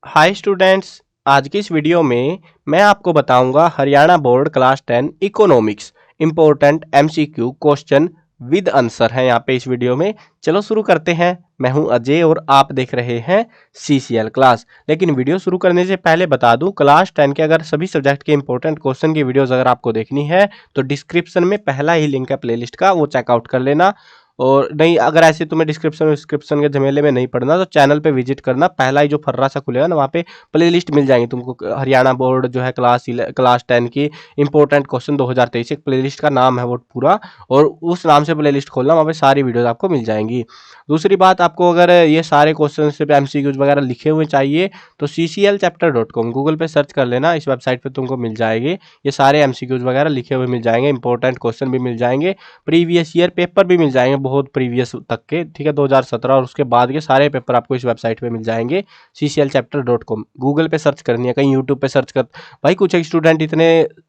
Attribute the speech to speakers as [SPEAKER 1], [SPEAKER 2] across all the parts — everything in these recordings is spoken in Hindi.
[SPEAKER 1] Hi students. आज की इस वीडियो में मैं आपको बताऊंगा Haryana board class 10 economics important MCQ question with answer है यहाँ पे इस वीडियो में। चलो शुरू करते हैं। मैं हूं अजय और आप देख रहे हैं सीसीएल क्लास। लेकिन वीडियो शुरू करने से पहले बता दूं, क्लास 10 के अगर सभी सब्जेक्ट के इंपॉर्टेंट क्वेश्चन की वीडियोस अगर आपको देखनी है तो डिस्क्रिप्शन में पहला ही लिंक है प्लेलिस्ट का, वो चेकआउट कर लेना। और नहीं, अगर ऐसे तुम्हें डिस्क्रिप्शन के झमेले में नहीं पढ़ना तो चैनल पे विजिट करना, पहला ही जो फर्रा सा खुलेगा ना वहाँ पे प्लेलिस्ट मिल जाएंगी तुमको। हरियाणा बोर्ड जो है क्लास 10 की इंपॉर्टेंट क्वेश्चन 2023 एक प्लेलिस्ट का नाम है वो पूरा, और उस नाम से प्लेलिस्ट खोलना, वहाँ पे सारी वीडियोस आपको मिल जाएंगी। दूसरी बात, आपको अगर ये सारे क्वेश्चन सिर्फ एमसीक्यूज वगैरह लिखे हुए चाहिए तो cclchapter.com गूगल पे सर्च कर लेना, इस वेबसाइट पे तुमको मिल जाएगी। ये सारे एमसीक्यूज वगैरह लिखे हुए मिल जाएंगे, इंपॉर्टेंट क्वेश्चन भी मिल जाएंगे, प्रीवियस ईयर पेपर भी मिल जाएंगे बहुत प्रीवियस तक के, ठीक है, 2017 और उसके बाद के सारे पेपर आपको इस वेबसाइट पे मिल जाएंगे cclchapter.com। गूगल पे सर्च करनी है, कहीं यूट्यूब पे सर्च कर। भाई कुछ एक स्टूडेंट इतने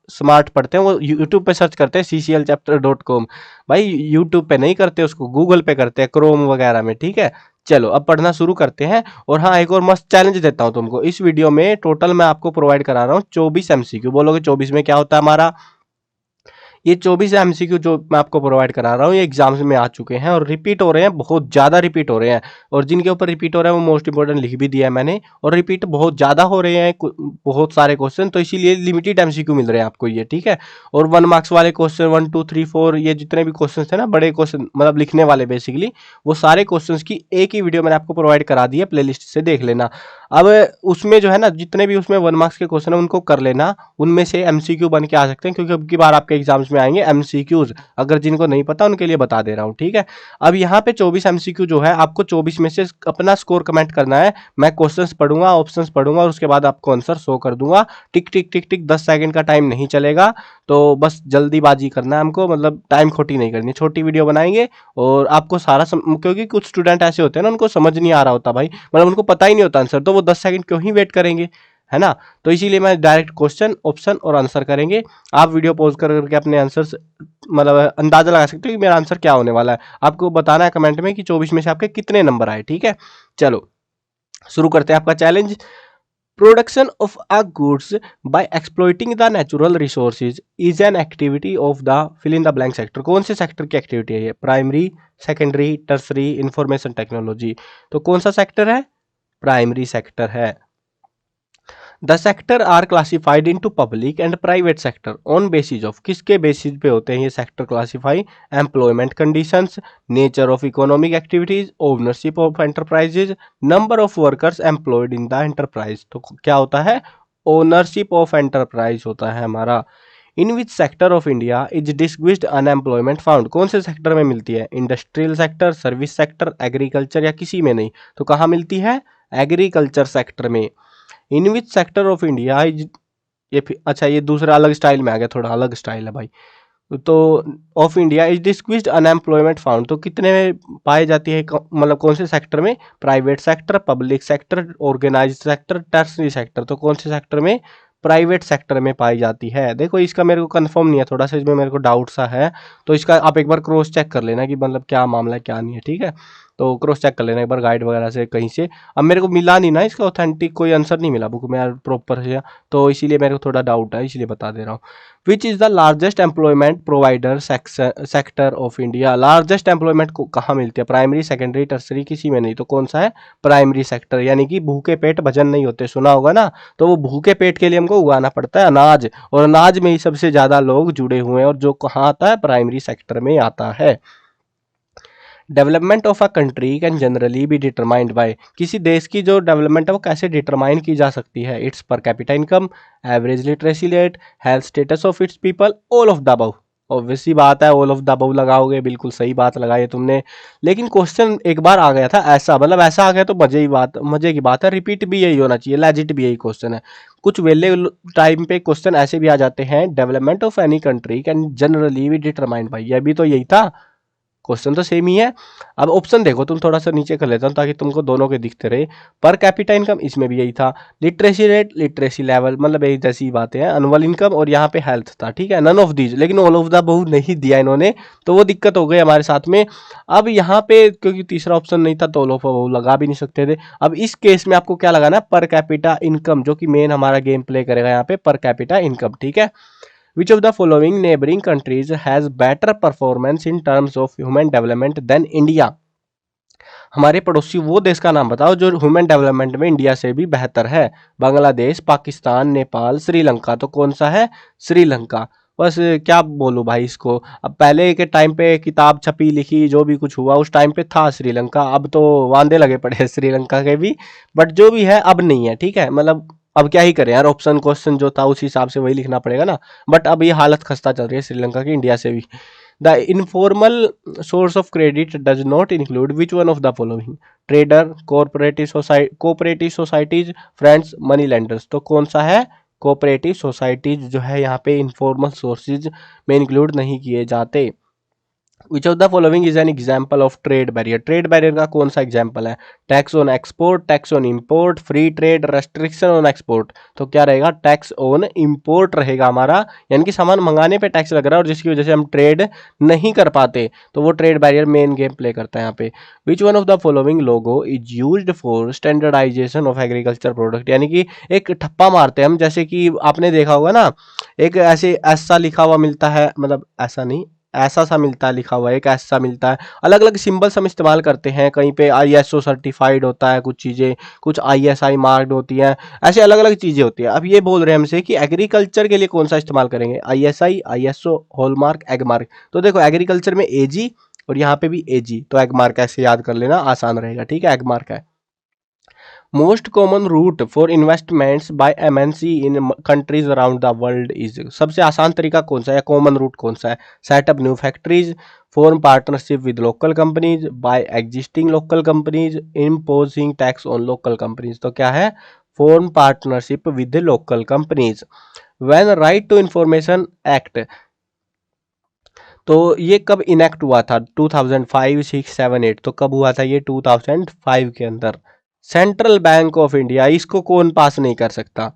[SPEAKER 1] स्मार्ट पढ़ते हैं, वो यूट्यूब पे सर्च करते हैं cclchapter.com। भाई यूट्यूब पे नहीं करते, उसको गूगल पे करते हैं, क्रोम वगैरह में, ठीक है। चलो अब पढ़ना शुरू करते हैं। और हाँ, एक और मस्त चैलेंज देता हूँ तुमको। इस वीडियो में टोटल मैं आपको प्रोवाइड करा रहा हूँ 24 एमसीक्यू। बोलोगे 24 में क्या होता है हमारा? ये 24 एमसीक्यू जो मैं आपको प्रोवाइड करा रहा हूँ ये एग्जाम्स में आ चुके हैं और रिपीट हो रहे हैं, बहुत ज़्यादा रिपीट हो रहे हैं। और जिनके ऊपर रिपीट हो रहे हैं वो मोस्ट इंपोर्टेंट लिख भी दिया है मैंने, और रिपीट बहुत ज़्यादा हो रहे हैं बहुत सारे क्वेश्चन, तो इसीलिए लिमिटेड एमसीक्यू मिल रहे हैं आपको ये, ठीक है। और 1 मार्क्स वाले क्वेश्चन 1 2 3 4 ये जितने भी क्वेश्चन थे ना, बड़े क्वेश्चन मतलब लिखने वाले बेसिकली, वो सारे क्वेश्चन की एक ही वीडियो मैंने आपको प्रोवाइड करा दी है, प्लेलिस्ट से देख लेना। अब उसमें जो है ना, जितने भी उसमें 1 मार्क्स के क्वेश्चन है उनको कर लेना, उनमें से एमसीक्यू बन के आ सकते हैं, क्योंकि अब की बार आपके एग्जाम्स में आएंगे एमसीक्यूज। अगर जिनको नहीं पता उनके लिए बता दे रहा हूँ, ठीक है। अब यहाँ पे 24 एमसीक्यू जो है, आपको 24 में से अपना स्कोर कमेंट करना है। मैं क्वेश्चंस पढ़ूंगा, ऑप्शंस पढ़ूंगा और उसके बाद आपको आंसर शो कर दूंगा। टिक टिक टिक टिक 10 सेकंड का टाइम नहीं चलेगा, तो बस जल्दीबाजी करना है हमको, मतलब टाइम खोटी नहीं करनी, छोटी वीडियो बनाएंगे। और आपको क्योंकि कुछ स्टूडेंट ऐसे होते हैं ना, उनको समझ नहीं आ रहा होता भाई, मतलब उनको पता ही नहीं होता आंसर, तो वो 10 सेकंड क्यों ही वेट करेंगे, है ना। तो इसीलिए मैं डायरेक्ट क्वेश्चन ऑप्शन और आंसर करेंगे। आप वीडियो पॉज करके अपने आंसर मतलब अंदाजा लगा सकते हो कि मेरा आंसर क्या होने वाला है। आपको बताना है कमेंट में कि 24 में से आपके कितने नंबर आए, ठीक है। चलो शुरू करते हैं आपका challenge. Production of a goods by exploiting the natural resources is an activity of the fill in the blank sector. कौन से सेक्टर की एक्टिविटी है ये? Primary, secondary, tertiary, information technology. तो कौन सा सेक्टर है? प्राइमरी सेक्टर है। The sector are classified into public and private sector on basis of, किसके बेसिस पे होते हैं ये sector classify? Employment conditions, nature of economic activities, ownership of enterprises, number of workers employed in the enterprise. तो क्या होता है? ओनरशिप ऑफ एंटरप्राइज होता है हमारा। In which sector of India is disguised unemployment found? कौन से सेक्टर में मिलती है? Industrial sector, service sector, agriculture, या किसी में नहीं? तो कहाँ मिलती है? एग्रीकल्चर सेक्टर में। In which sector of India is, अच्छा ये दूसरा अलग स्टाइल में आ गया, थोड़ा अलग स्टाइल है भाई। तो of India is disguised unemployment found, तो कितने में पाई जाती है, मतलब कौन से सेक्टर में? Private sector, public sector, organised sector, tertiary sector. तो कौन से सेक्टर में? प्राइवेट सेक्टर में पाई जाती है। देखो इसका मेरे को कंफर्म नहीं है, थोड़ा सा इसमें मेरे को डाउट सा है, तो इसका आप एक बार क्रॉस चेक कर लेना कि मतलब क्या मामला है क्या नहीं है, ठीक है। तो क्रॉस चेक कर लेना एक बार गाइड वगैरह से कहीं से। अब मेरे को मिला नहीं ना इसका ऑथेंटिक कोई आंसर नहीं मिला बुक में यार प्रॉपर से, तो इसीलिए मेरे को थोड़ा डाउट है, इसलिए बता दे रहा हूँ। Which is the largest employment provider sector of India? Largest employment को कहाँ मिलती है? प्राइमरी, सेकेंडरी, टर्सरी, किसी में नहीं। तो कौन सा है? Primary sector. यानी कि भूखे पेट भजन नहीं होते, सुना होगा ना। तो वो भूखे पेट के लिए हमको उगाना पड़ता है अनाज, और अनाज में ही सबसे ज्यादा लोग जुड़े हुए हैं, और जो कहाँ आता है? प्राइमरी सेक्टर में आता है। Development of a country can generally be determined by, किसी देश की जो डेवलपमेंट है वो कैसे डिटरमाइन की जा सकती है? Its per capita income, average literacy rate, health status of its people, all of the above. Obvious सी बात है, ऑल ऑफ द अबव लगाओगे, बिल्कुल सही बात लगाई है तुमने। लेकिन क्वेश्चन एक बार आ गया था ऐसा, मतलब ऐसा आ गया तो मजे की बात है, रिपीट भी यही होना चाहिए, लैजिट भी यही क्वेश्चन है। कुछ वेले टाइम पे क्वेश्चन ऐसे भी आ जाते हैं, development of any country can generally be determined by, ये भी तो यही था। क्वेश्चन तो सेम ही है। अब ऑप्शन देखो, तुम थोड़ा सा नीचे कर लेता हूँ ताकि तुमको दोनों के दिखते रहे। पर कैपिटा इनकम, इसमें भी यही था। लिटरेसी रेट, लिटरेसी लेवल, मतलब यही जैसी बातें हैं। एनुअल इनकम और यहाँ पे हेल्थ था, ठीक है। नन ऑफ दीज, लेकिन ऑल ऑफ द अबव नहीं दिया इन्होंने, तो वो दिक्कत हो गई हमारे साथ में। अब यहाँ पे क्योंकि तीसरा ऑप्शन नहीं था तो ऑल ऑफ अबव लगा भी नहीं सकते थे। अब इस केस में आपको क्या लगाना है, पर कैपिटा इनकम, जो कि मेन हमारा गेम प्ले करेगा यहाँ पे, पर कैपिटा इनकम, ठीक है। Which of the following neighboring countries has better performance in terms of human development than India? हमारे पड़ोसी वो देश का नाम बताओ जो ह्यूमन डेवलपमेंट में इंडिया से भी बेहतर है। बांग्लादेश, पाकिस्तान, नेपाल, श्रीलंका। तो कौन सा है, श्रीलंका। बस क्या बोलूं भाई इसको। अब पहले के टाइम पे किताब छपी लिखी जो भी कुछ हुआ उस टाइम पे था श्रीलंका, अब तो वांदे लगे पड़े हैं श्रीलंका के भी, बट जो भी है अब नहीं है, ठीक है। मतलब अब क्या ही करें यार, ऑप्शन क्वेश्चन जो था उस हिसाब से वही लिखना पड़ेगा ना। बट अब ये हालत खस्ता चल रही है श्रीलंका की इंडिया से भी। The informal source of credit does not include which one of the following, trader, cooperative societies, friends, money lenders. तो कौन सा है, कोऑपरेटिव सोसाइटीज जो है यहाँ पे इनफॉर्मल सोर्सेज में इंक्लूड नहीं किए जाते। Which of the following is an example of trade barrier, trade barrier का कौन सा एग्जाम्पल है, tax on export, tax on import, free trade, restriction on export. तो क्या रहेगा, टैक्स ऑन इंपोर्ट रहेगा हमारा, यानी कि सामान मंगाने पे टैक्स लग रहा है और जिसकी वजह से हम ट्रेड नहीं कर पाते, तो वो trade barrier main game play करता है यहाँ पे। Which one of the following logo is used for standardisation of agriculture product, यानी कि एक ठप्पा मारते हैं हम, जैसे कि आपने देखा होगा ना, एक ऐसे ऐसा लिखा हुआ मिलता है, मतलब ऐसा नहीं, ऐसा सा मिलता है लिखा हुआ है, एक ऐसा मिलता है, अलग अलग सिंबल्स हम इस्तेमाल करते हैं। कहीं पे ISO सर्टिफाइड होता है कुछ चीज़ें, कुछ ISI मार्क्ड होती हैं, ऐसे अलग अलग चीज़ें होती हैं। अब ये बोल रहे हैं हमसे कि एग्रीकल्चर के लिए कौन सा इस्तेमाल करेंगे, ISI, ISO, हॉलमार्क, एगमार्क। तो देखो एग्रीकल्चर में AG और यहाँ पे भी AG, तो एगमार्क ऐसे याद कर लेना, आसान रहेगा, ठीक है, एगमार्क है। Most common route for investments by MNC in countries around the world is, सबसे आसान तरीका कौन सा है, कॉमन रूट कौन सा है, set up new factories, form partnership with local companies, by existing local companies, imposing tax on local companies. तो क्या है, form partnership with local companies. When right to information act, तो ये कब इनेक्ट हुआ था, 2005, 6, 7, 8। तो कब हुआ था ये, 2005 के अंदर। सेंट्रल बैंक ऑफ इंडिया, इसको कौन पास नहीं कर सकता,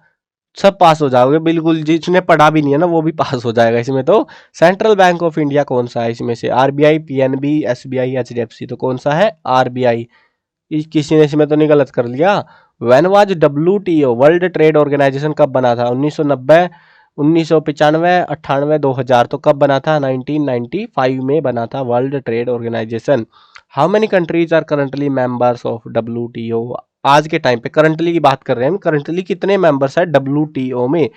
[SPEAKER 1] सब पास हो जाओगे बिल्कुल, जिसने पढ़ा भी नहीं है ना वो भी पास हो जाएगा इसमें। तो सेंट्रल बैंक ऑफ इंडिया कौन सा है इसमें से, RBI, PNB, SBI, HDFC। तो कौन सा है, RBI। किसी ने इसमें तो नहीं गलत कर लिया। When was WTO, world trade organisation, कब बना था, 1990, 1995, 98, 2000। तो कब बना था, 1995 में बना था world trade organisation. How many countries are currently members of WTO, आज के टाइम पे करंटली की बात कर रहे हैं हम, करंटली कितने मेंबर्स है WTO में,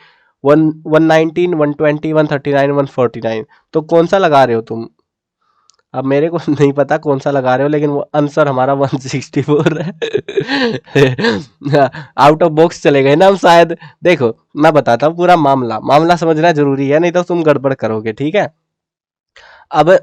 [SPEAKER 1] 119, 120, 139, 149। तो कौन सा लगा रहे हो तुम, अब मेरे को नहीं पता कौन सा लगा रहे हो, लेकिन वो आंसर हमारा 164 है। आउट ऑफ बॉक्स चले गए ना हम शायद। देखो मैं बताता हूँ पूरा मामला, मामला समझना जरूरी है, नहीं तो तुम गड़बड़ करोगे, ठीक है। अब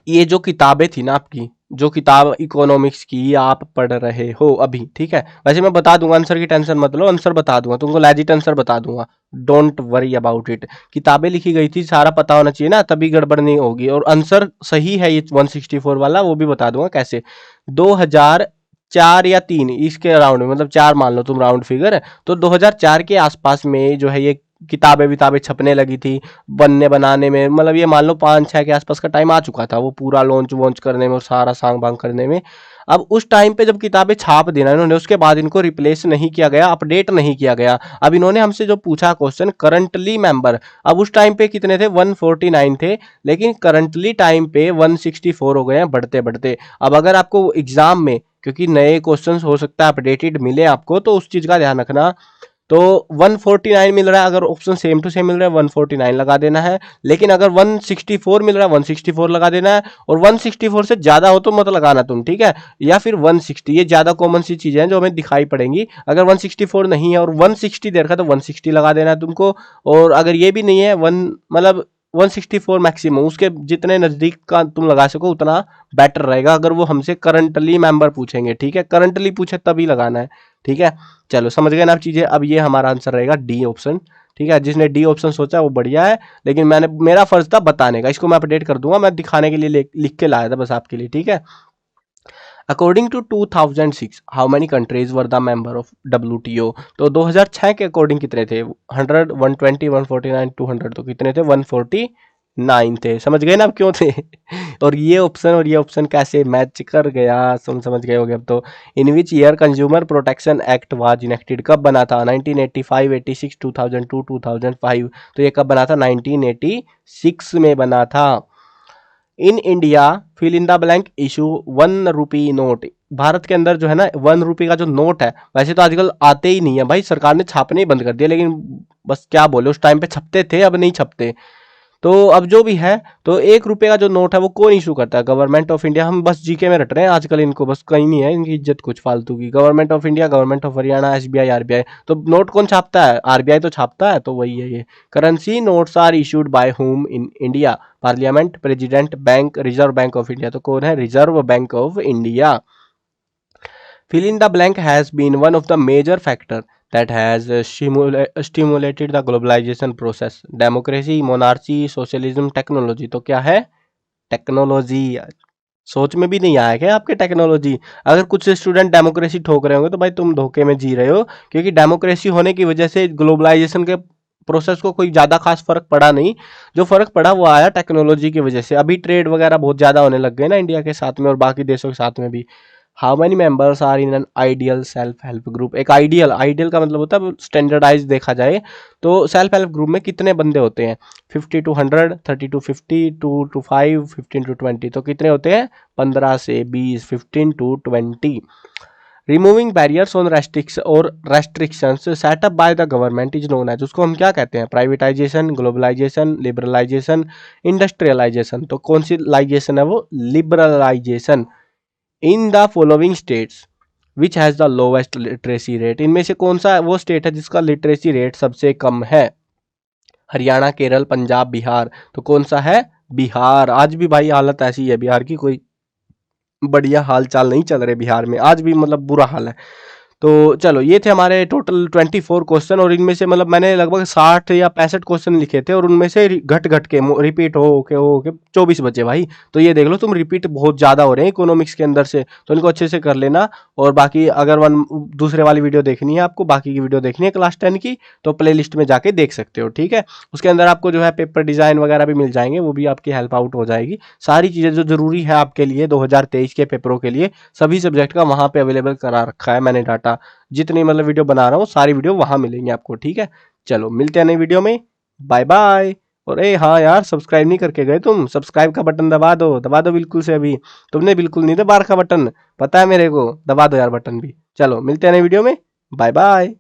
[SPEAKER 1] ये जो किताबें थी ना आपकी, जो किताब इकोनॉमिक्स की आप पढ़ रहे हो अभी, ठीक है, वैसे मैं बता दूंगा, आंसर की टेंशन मत लो, आंसर बता दूंगा तुमको, लेजिट आंसर बता दूंगा, डोंट वरी अबाउट इट। किताबें लिखी गई थी, सारा पता होना चाहिए ना, तभी गड़बड़ नहीं होगी। और आंसर सही है ये 164 वाला, वो भी बता दूंगा कैसे। 2004 या 3 इसके अराउंड में, मतलब 4 मान लो तुम राउंड फिगर, तो 2004 के आसपास में जो है ये किताबें विताबें छपने लगी थी, बनने बनाने में, मतलब ये मान लो 5-6 के आसपास का टाइम आ चुका था वो पूरा लॉन्च वॉन्च करने में और सारा सांग बांग करने में। अब उस टाइम पे जब किताबें छाप देना इन्होंने, उसके बाद इनको रिप्लेस नहीं किया गया, अपडेट नहीं किया गया। अब इन्होंने हमसे जो पूछा क्वेश्चन, करंटली मेंबर, अब उस टाइम पे कितने थे, 149 थे, लेकिन करंटली टाइम पे 164 हो गए हैं बढ़ते बढ़ते। अब अगर आपको एग्जाम में, क्योंकि नए क्वेश्चन हो सकता है अपडेटेड मिले आपको, तो उस चीज का ध्यान रखना। तो 149 मिल रहा है, अगर ऑप्शन सेम टू सेम मिल रहा है 149 लगा देना है, लेकिन अगर 164 मिल रहा है 164 लगा देना है, और 164 से ज्यादा हो तो मत लगाना तुम, ठीक है, या फिर 160, ये ज्यादा कॉमन सी चीजें हैं जो हमें दिखाई पड़ेंगी। अगर 164 नहीं है और 160 दे रखा है तो 160 लगा देना है तुमको, और अगर ये भी नहीं है, मतलब 164 मैक्सिमम, उसके जितने नजदीक का तुम लगा सको उतना बेटर रहेगा, अगर वो हमसे करंटली मेंबर पूछेंगे, ठीक है, करंटली पूछे तभी लगाना है, ठीक है। चलो समझ गए ना आप चीजें। अब ये हमारा आंसर रहेगा D ऑप्शन, ठीक है, जिसने डी ऑप्शन सोचा वो बढ़िया है, लेकिन मेरा फर्ज था बताने का। इसको मैं अपडेट कर दूंगा, मैं दिखाने के लिए लिख के लाया था बस आपके लिए, ठीक है। According to 2006 how many countries were the member of WTO। तो 2006 के अकॉर्डिंग कितने थे? 100, 120, 149, 200, तो कितने थे? 149 थे। समझ गए ना अब क्यों थे? और ये ऑप्शन कैसे मैच कर गया, समझ गए होगे अब तो। In which year consumer protection act was enacted, कब बना था? 1985, 86, 2002, 2005। तो ये कब बना था? 1986 में बना था। In India fill in the blank issue 1 rupee note. Bharat के अंदर जो है ना 1 रुपये का जो नोट है, वैसे तो आजकल आते ही नहीं है भाई, सरकार ने छापने ही बंद कर दिया, लेकिन बस क्या बोले, उस टाइम पे छपते थे, अब नहीं छपते। तो अब जो भी है, तो 1 रुपये का जो नोट है वो कौन इशू करता है? Government of India. हम बस जीके में रट रहे हैं आजकल इनको, बस कहीं नहीं है इनकी इज्जत कुछ फालतू की। Government of India, government of Haryana, SBI, RBI। तो नोट कौन छापता है? RBI तो छापता है, तो वही है ये। Currency notes are issued by whom in India? Parliament, president, bank, reserve bank of India. तो कौन है? Reserve bank of India. Fill in the blank has been one of the major factor that has stimulated the globalization process. Democracy, monarchy, socialism, technology। तो क्या है? टेक्नोलॉजी। सोच में भी नहीं आया क्या आपके टेक्नोलॉजी? अगर कुछ स्टूडेंट डेमोक्रेसी ठोक रहे होंगे तो भाई तुम धोखे में जी रहे हो, क्योंकि डेमोक्रेसी होने की वजह से ग्लोबलाइजेशन के प्रोसेस को कोई ज़्यादा खास फर्क पड़ा नहीं। जो फर्क पड़ा वो आया टेक्नोलॉजी की वजह से। अभी ट्रेड वगैरह बहुत ज़्यादा होने लग गए ना इंडिया के साथ में और बाकी देशों के साथ में भी। How many members are in an ideal self help group? एक आइडियल का मतलब होता है स्टैंडर्डाइज देखा जाए तो सेल्फ हेल्प ग्रुप में कितने बंदे होते हैं? 50 to 100, 30 to 50, 2 to 5, 15 to 20। तो कितने होते हैं? 15 से 20, 15 to 20। Removing barriers on restrictions setup by the government is known as, उसको हम क्या कहते हैं? Privatisation, globalisation, liberalisation, industrialisation. तो कौन सी लाइजेशन है वो? Liberalisation. In the following states which has the lowest literacy rate, इनमें से कौन सा वो स्टेट है जिसका लिटरेसी रेट सबसे कम है? हरियाणा, केरल, पंजाब, बिहार। तो कौन सा है? बिहार। आज भी भाई हालत ऐसी है बिहार की, कोई बढ़िया हाल चाल नहीं चल रहे बिहार में, आज भी मतलब बुरा हाल है। तो चलो ये थे हमारे टोटल 24 क्वेश्चन, और इनमें से मतलब मैंने लगभग 60 या 65 क्वेश्चन लिखे थे, और उनमें से घट घट के रिपीट हो के 24 बचे भाई। तो ये देख लो तुम, रिपीट बहुत ज़्यादा हो रहे हैं इकोनॉमिक्स के अंदर से, तो इनको अच्छे से कर लेना। और बाकी अगर दूसरे वाली वीडियो देखनी है आपको, बाकी की वीडियो देखनी है क्लास 10 की, तो प्ले लिस्ट में जाके देख सकते हो, ठीक है। उसके अंदर आपको जो है पेपर डिज़ाइन वगैरह भी मिल जाएंगे, वो भी आपकी हेल्प आउट हो जाएगी। सारी चीज़ें जो ज़रूरी है आपके लिए 2023 के पेपरों के लिए, सभी सब्जेक्ट का वहाँ पे अवेलेबल करा रखा है मैंने डाटा। जितनी मतलब वीडियो बना रहा हूँ सारी वीडियो वहां मिलेंगी आपको, ठीक है। चलो मिलते हैं नई वीडियो में, बाय बाय। और हाँ यार, सब्सक्राइब नहीं करके गए तुम, सब्सक्राइब का बटन दबा दो बिल्कुल से अभी। तुमने बिल्कुल नहीं दबा रखा बटन, पता है मेरे को, दबा दो यार बटन भी। चलो मिलते हैं नई वीडियो में, बाय बाय।